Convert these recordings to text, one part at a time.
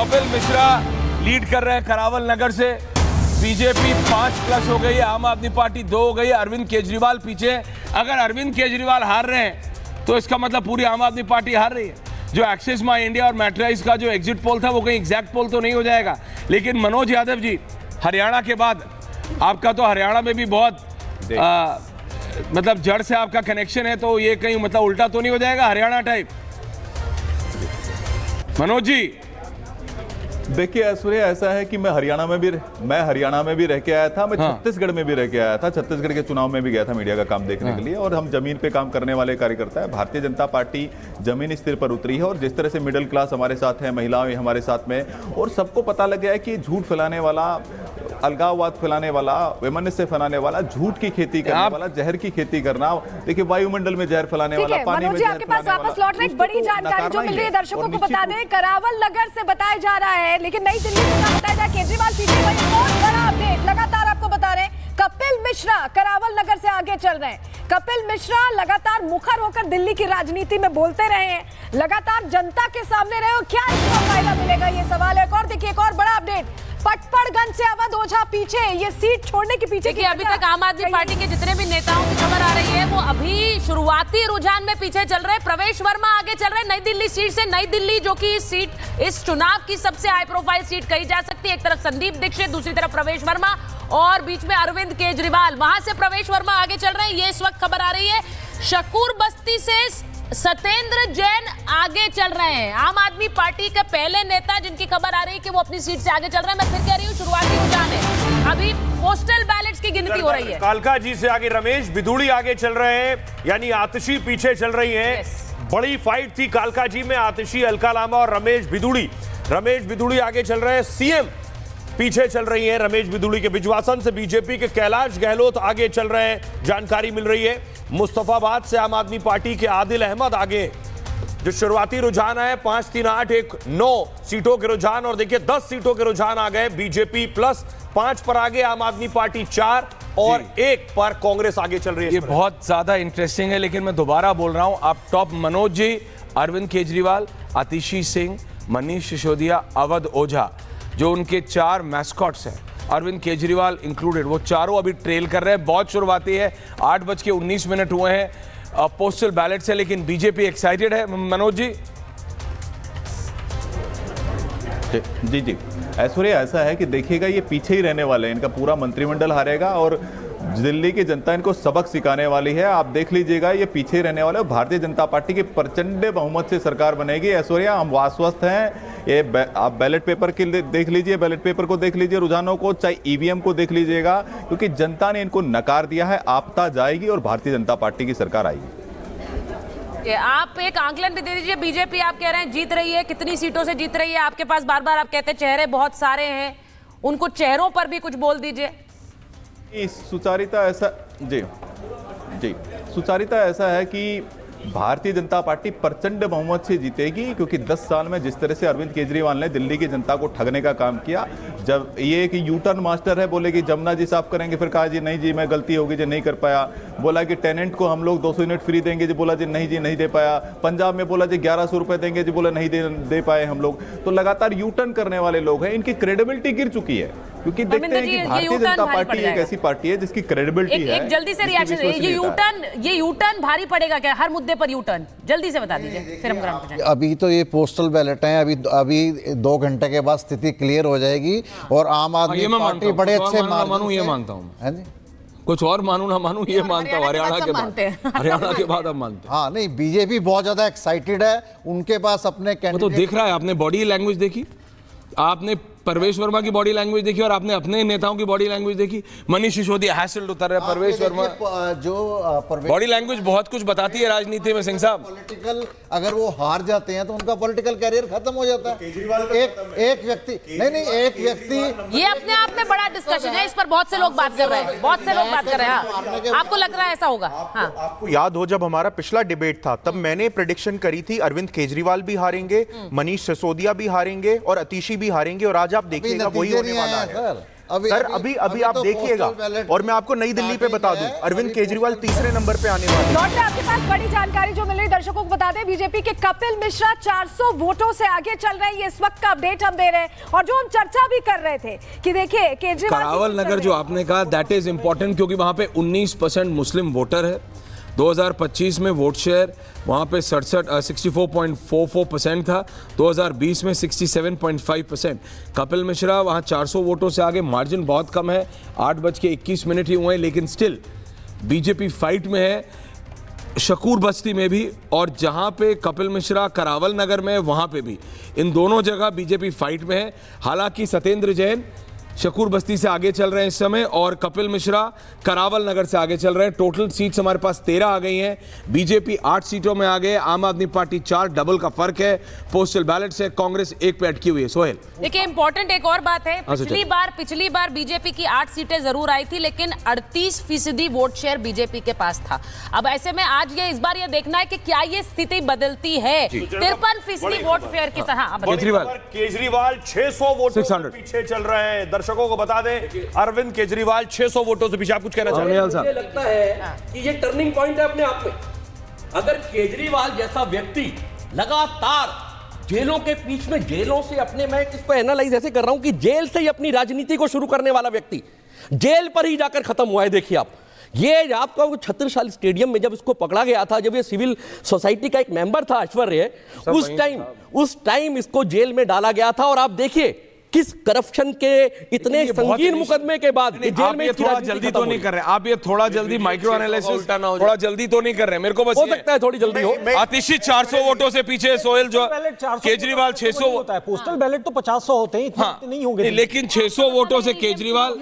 Kapil Mishra lead कर रहे हैं करावल नगर से। बीजेपी 5+ हो गई है, आम आदमी पार्टी 2 हो गई है, अरविंद केजरीवाल पीछे। अगर अरविंद केजरीवाल हार रहे हैं तो इसका मतलब पूरी आम आदमी पार्टी हार रही है। जो एक्सिस माई इंडिया और मैट्राइज का जो एग्जिट पोल था वो कहीं एग्जैक्ट पोल तो नहीं हो जाएगा, लेकिन मनोज यादव जी, हरियाणा के बाद आपका तो हरियाणा में भी बहुत मतलब जड़ से आपका कनेक्शन है, तो ये कहीं मतलब उल्टा तो नहीं हो जाएगा हरियाणा टाइप? मनोज जी देखिए ऐश्वर्या, ऐसा है कि मैं हरियाणा में भी रह के आया था, मैं छत्तीसगढ़ में भी रह के आया था, छत्तीसगढ़ के चुनाव में भी गया था मीडिया का काम देखने के लिए। और हम जमीन पे काम करने वाले कार्यकर्ता है। भारतीय जनता पार्टी जमीनी स्तर पर उतरी है और जिस तरह से मिडिल क्लास हमारे साथ है, महिलाएं हमारे साथ में, और सबको पता लग गया है कि झूठ फैलाने वाला, अलगाववाद फैलाने वाला, वैमनस्य फैलाने वाला, झूठ की खेती करने वाला, जहर की खेती करना, देखिए वायुमंडल में जहर फैलाने वाला, पानी में जहर फैलाने वाला। वापस लौट रहे एक बड़ी जानकारी जो मिल रही है दर्शकों को बता दें, करावल नगर से बताया जा रहा है, लेकिन नई दिल्ली से बताया जा केजरीवाल पीछे। वही बहुत बड़ा अपडेट लगातार आपको बता रहे हैं, कपिल मिश्रा करावल नगर से आगे चल रहे हैं। कपिल मिश्रा लगातार मुखर होकर दिल्ली की राजनीति में बोलते रहे हैं, लगातार जनता के सामने रहे हो। क्या इसका फायदा मिलेगा, ये सवाल है। और देखिए एक और बड़ा अपडेट, पटपड़गंज से अवध ओझा पीछे, ये सीट छोड़ने के पीछे। अभी तक आम आदमी पार्टी के जितने भी नेताओं की खबर आ रही है वो अभी शुरुआती रुझान में पीछे चल रहे हैं। प्रवेश वर्मा आगे चल रहे हैं नई दिल्ली सीट से। नई दिल्ली जो कि इस सीट, इस चुनाव की सबसे हाई प्रोफाइल सीट कही जा सकती है। एक तरफ संदीप दीक्षित, दूसरी तरफ प्रवेश वर्मा और बीच में अरविंद केजरीवाल। वहां से प्रवेश वर्मा आगे चल रहे हैं, ये इस वक्त खबर आ रही है। शकूर बस्ती से सत्येंद्र जैन आगे चल रहे हैं, आम आदमी पार्टी के पहले नेता जिनकी खबर आ रही है कि वो अपनी सीट से आगे चल रहे हैं। मैं फिर कह रही हूँ शुरुआती रुझान है, अभी पोस्टल बैलेट्स की गिनती हो रही है। कालका जी से आगे रमेश बिधूड़ी आगे चल रहे हैं, यानी आतिशी पीछे चल रही है। बड़ी फाइट थी कालका जी में, आतिशी, अलका लांबा और रमेश बिधूड़ी। रमेश बिधूड़ी आगे चल रहे हैं, सीएम पीछे चल रही है रमेश बिधूड़ी के। बिजवासन से बीजेपी के कैलाश गहलोत आगे चल रहे हैं, जानकारी मिल रही है। मुस्तफाबाद से आम आदमी पार्टी के आदिल अहमद आगे। जो शुरुआती रुझान है 5, 3, 8, 1, 9 सीटों के रुझान, और देखिए 10 सीटों के रुझान आ गए। बीजेपी प्लस 5 पर आगे, आम आदमी पार्टी 4 और 1 पर कांग्रेस आगे चल रही है। ये बहुत ज्यादा इंटरेस्टिंग है, लेकिन मैं दोबारा बोल रहा हूं, आप टॉप मनोज जी, अरविंद केजरीवाल, आतिशी सिंह, मनीष सिसोदिया, अवध ओझा, जो उनके 4 मैस्कॉट्स हैं, अरविंद केजरीवाल इंक्लूडेड, वो चारों अभी ट्रेल कर रहे हैं। बहुत शुरुआती है, 8:19 हुए हैं पोस्टल बैलेट से, लेकिन बीजेपी एक्साइटेड है। मनोज जी जी ऐश्वर्या, ऐसा है कि देखिएगा ये पीछे ही रहने वाले हैं, इनका पूरा मंत्रिमंडल हारेगा और दिल्ली की जनता इनको सबक सिखाने वाली है। आप देख लीजिएगा, ये पीछे रहने वाले, भारतीय जनता पार्टी की प्रचंड बहुमत से सरकार बनेगी। ऐश्वर्या, हम आश्वस्त हैं। ये आप बैलेट पेपर के देख लीजिए, बैलेट पेपर को देख लीजिए, रुझानों को, चाहे ईवीएम को देख लीजिएगा, क्योंकि जनता ने इनको नकार दिया है। आपता जाएगी और भारतीय जनता पार्टी की सरकार आएगी। आप एक आंकलन भी दे दीजिए, बीजेपी आप कह रहे हैं जीत रही है, कितनी सीटों से जीत रही है? आपके पास बार बार आप कहते हैं चेहरे बहुत सारे हैं, उनको चेहरों पर भी कुछ बोल दीजिए। सुचारिता ऐसा सुचारिता ऐसा है कि भारतीय जनता पार्टी प्रचंड बहुमत से जीतेगी, क्योंकि 10 साल में जिस तरह से अरविंद केजरीवाल ने दिल्ली की जनता को ठगने का काम किया। जब ये कि यू टर्न मास्टर है, बोले कि जमुना जी साफ करेंगे, फिर कहा जी नहीं जी मैं गलती होगी जी नहीं कर पाया। बोला कि टेनेंट को हम लोग 200 यूनिट फ्री देंगे जी, बोला जी नहीं दे पाया। पंजाब में बोला जी 1100 रुपए देंगे जी, बोला नहीं दे पाए हम लोग। तो लगातार यू टर्न करने वाले लोग हैं, इनकी क्रेडिबिलिटी गिर चुकी है, क्योंकि देखते हैं कि भारतीय जनता पार्टी एक ऐसी पार्टी है जिसकी क्रेडिबिलिटी है। एक जल्दी से रिएक्शन, ये यू टर्न भारी पड़ेगा क्या हर मुद्दे पर? यू टर्न जल्दी से बता दीजिए, फिर हम ग्राउंड पे जाएंगे। अभी तो ये पोस्टल बैलेट हैं, अभी 2 घंटे के बाद स्थिति क्लियर हो जाएगी और आम आदमी पार्टी बड़े अच्छे मानूं, ये मानता हूं, कुछ और मानूं ना मानूं ये मानता हूं। हरियाणा के बाद अब मानते हैं। हाँ नहीं, बीजेपी बहुत ज्यादा एक्साइटेड है, उनके पास अपने कैंडिडेट। तो देख रहा है, आपने बॉडी लैंग्वेज देखी, आपने प्रवेश वर्मा की बॉडी लैंग्वेज देखी और आपने अपने नेताओं की बॉडी लैंग्वेज देखी। मनीष सिसोदिया हैसल्ड उतर रहे, प्रवेश वर्मा जो बॉडी लैंग्वेज बहुत कुछ बताती है राजनीति में। सिंह साहब, पॉलिटिकल, अगर वो हार जाते हैं तो उनका पॉलिटिकल कैरियर खत्म हो जाता है। एक व्यक्ति ये अपने आप में बड़ा डिस्कशन है, इस पर बहुत से लोग बात कर रहे हैं, आपको लग रहा है ऐसा होगा? हाँ, आपको याद हो जब हमारा पिछला डिबेट था, तब मैंने प्रेडिक्शन करी थी अरविंद केजरीवाल भी हारेंगे, मनीष सिसोदिया भी हारेंगे और आतिशी भी हारेंगे, और आज आप देखिएगा वही होने वाला है। सर अभी आप देखिएगा, और मैं आपको नई दिल्ली पे बता दूं, अरविंद केजरीवाल तीसरे नंबर पे आने वाले हैं। लौट में आपके पास बड़ी जानकारी जो मिल रही दर्शकों को बता दें, बीजेपी के कपिल मिश्रा 400 वोटों से आगे चल रहे हैं। ये इस वक्त का अपडेट हम दे रहे हैं, और जो हम चर्चा भी कर रहे थे कि देखिए केजरीवाल करावल नगर जो आपने कहा दैट इज इंपॉर्टेंट, क्योंकि वहां पे 19% मुस्लिम वोटर है। 2025 में वोट शेयर वहाँ पे 64.44% था, 2020 में 67.5%। कपिल मिश्रा वहाँ 400 वोटों से आगे, मार्जिन बहुत कम है, 8:21 ही हुए हैं, लेकिन स्टिल बीजेपी फाइट में है शकूर बस्ती में भी, और जहाँ पे कपिल मिश्रा करावल नगर में है वहाँ पे भी। इन दोनों जगह बीजेपी फाइट में है। हालांकि सत्येंद्र जैन शकूर बस्ती से आगे चल रहे हैं इस समय, और कपिल मिश्रा करावल नगर से आगे चल रहे हैं। टोटल सीट्स हमारे पास 13 आ गई हैं। बीजेपी 8 सीटों में आ गए, आम आदमी पार्टी 4, डबल का फर्क है। पोस्टल बैलेट से कांग्रेस 1 पे अटकी हुई है। सोहेल, देखिए इंपॉर्टेंट एक और बात है, पिछली बार बीजेपी की 8 सीटें जरूर आई थी, लेकिन 38% वोट शेयर बीजेपी के पास था। अब ऐसे में आज ये इस बार ये देखना है कि क्या ये स्थिति बदलती है। 53% वोट शेयर की तरह केजरीवाल 600 वोटों से पीछे चल रहे हैं। दर्शकों को बता दें, अरविंद केजरीवाल 600 वोटों से पीछे। आप कुछ कहना चाहते हैं? मुझे लगता है कि ये टर्निंग पॉइंट है अपने आप में। अगर केजरीवाल जैसा व्यक्ति लगातार जेलों के बीच में, जेलों से अपने, मैं इसको एनालाइज ऐसे कर रहा हूं कि जेल से ही अपनी राजनीति को शुरू करने वाला व्यक्ति जेल पर ही जाकर खत्म हुआ है। देखिए आप, ये आपका छत्रसाल स्टेडियम में जब इसको पकड़ा गया था, जब ये सिविल सोसाइटी का एक मेंबर था ऐश्वर्य, उस टाइम इसको जेल में डाला गया था। और आप देखिए किस करप्शन के इतने संगीन मुकदमे के बाद जेल में थोड़ा जल्दी तो नहीं कर रहे आप, ये थोड़ा जल्दी माइक्रो एनालिसिस थोड़ा जल्दी तो नहीं कर रहे। मेरे को बस हो सकता है थोड़ी जल्दी हो। आतिशी 400 वोटों से पीछे, सोहेल जो केजरीवाल 600 होता है, पोस्टल बैलेट तो 50 होते हैं, इतने नहीं होंगे, लेकिन 600 वोटों से केजरीवाल,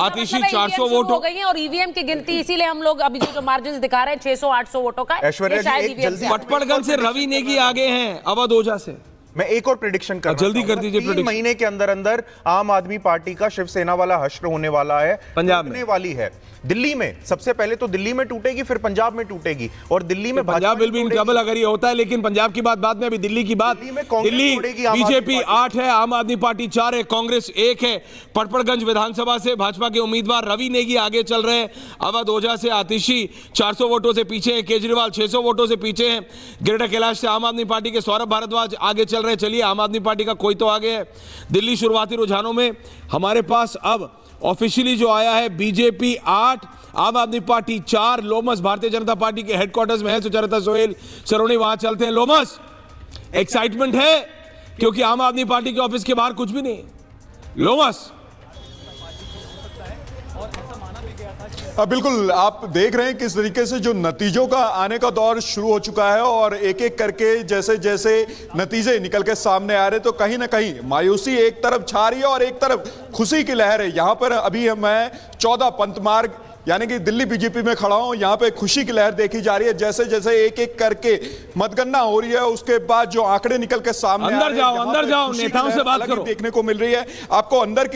आतिशी 400 वोट हो गई है, और ईवीएम की गिनती, इसीलिए हम लोग अभी जो मार्जिन दिखा रहे हैं 600-800 वोटों का, पटपड़गंज से रवि नेगी आगे हैं अवध ओझा से। मैं एक और प्रेडिक्शन कर जल्दी कर दीजिए। 3 महीने के अंदर अंदर आम आदमी पार्टी का शिवसेना वाला हश्र होने वाला है, पंजाब में वाली है। दिल्ली में सबसे पहले तो दिल्ली में टूटेगी, फिर पंजाब में टूटेगी, और दिल्ली में Punjab will be in trouble अगर ये होता है। लेकिन पंजाब की बात बाद में, अभी दिल्ली की बात। दिल्ली बीजेपी 8 है, आम आदमी पार्टी 4 है, कांग्रेस 1 है। पटपड़गंज विधानसभा से भाजपा के उम्मीदवार रवि नेगी आगे चल रहे हैं। अवध ओझा से आतिशी 400 वोटों से पीछे है, केजरीवाल 600 वोटों से पीछे हैं। गिरिडा कैलाश से आम आदमी पार्टी के सौरभ भारद्वाज आगे चल रहे हैं। चलिए, आम आदमी पार्टी का कोई तो आगे है। दिल्ली शुरुआती रुझानों में हमारे पास अब ऑफिशियली जो आया है, बीजेपी 8, आम आदमी पार्टी 4। लोमस भारतीय जनता पार्टी के हेडक्वार्टर्स में है। सुचरिता सोहेल सरोनी वहां चलते हैं। लोमस, एक्साइटमेंट है क्योंकि आम आदमी पार्टी के ऑफिस के बाहर कुछ भी नहीं। लोमस, बिल्कुल, आप देख रहे हैं किस तरीके से जो नतीजों का आने का दौर शुरू हो चुका है, और एक एक करके जैसे जैसे नतीजे निकल के सामने आ रहे, तो कहीं ना कहीं मायूसी एक तरफ छा रही है और एक तरफ खुशी की लहर है। यहां पर अभी मैं 14 पंत मार्ग यानी कि दिल्ली बीजेपी में खड़ा हूं। यहां पे खुशी की लहर देखी जा रही है, जैसे जैसे एक एक करके मतगणना हो रही है, उसके बाद जो आंकड़े निकल के सामने अंदर जाओ, नेताओं से बात करो। देखने को मिल रही है आपको अंदर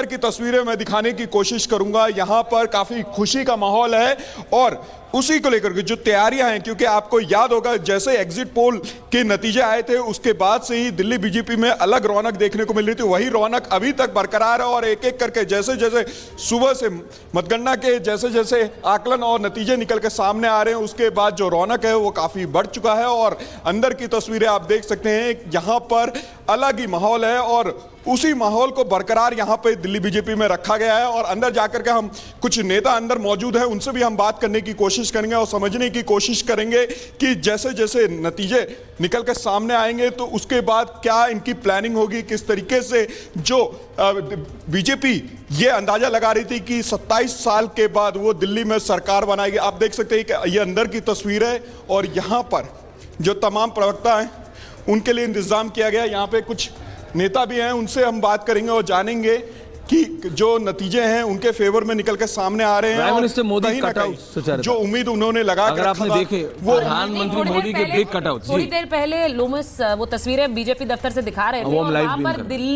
की तस्वीरें मैं दिखाने की कोशिश करूंगा। यहां पर काफी खुशी का माहौल है, और उसी को लेकर के जो तैयारियां हैं, क्योंकि आपको याद होगा जैसे एग्जिट पोल के नतीजे आए थे, उसके बाद से ही दिल्ली बीजेपी में अलग रौनक देखने को मिल रही थी। वही रौनक अभी तक बरकरार है, और एक एक करके जैसे जैसे सुबह से मतगणना के जैसे जैसे आकलन और नतीजे निकल के सामने आ रहे हैं, उसके बाद जो रौनक है वो काफी बढ़ चुका है। और अंदर की तस्वीरें आप देख सकते हैं, यहां पर अलग ही माहौल है, और उसी माहौल को बरकरार यहां पे दिल्ली बीजेपी में रखा गया है। और अंदर जाकर के हम कुछ नेता अंदर मौजूद हैं, उनसे भी हम बात करने की कोशिश करेंगे और समझने की कोशिश करेंगे कि जैसे जैसे नतीजे निकल के सामने आएंगे तो उसके बाद क्या इनकी प्लानिंग होगी, किस तरीके से जो बीजेपी ये अंदाजा लगा रही थी कि 27 साल के बाद वो दिल्ली में सरकार बनाएगी। आप देख सकते हैं कि ये अंदर की तस्वीर है, और यहां पर जो तमाम प्रवक्ता हैं उनके लिए इंतजाम किया गया। यहाँ पे कुछ नेता भी हैं, उनसे हम बात करेंगे और जानेंगे कि जो नतीजे हैं उनके फेवर में निकल के सामने आ रहे हैं। प्राइम मिनिस्टर मोदी कटआउट, जो उम्मीद उन्होंने लगा, अगर आपने देखे वो प्रधानमंत्री मोदी के बिग कटआउट। थोड़ी देर पहले लोमस वो तस्वीरें बीजेपी दफ्तर से दिखा रहे थे, वहां पर दिल्ली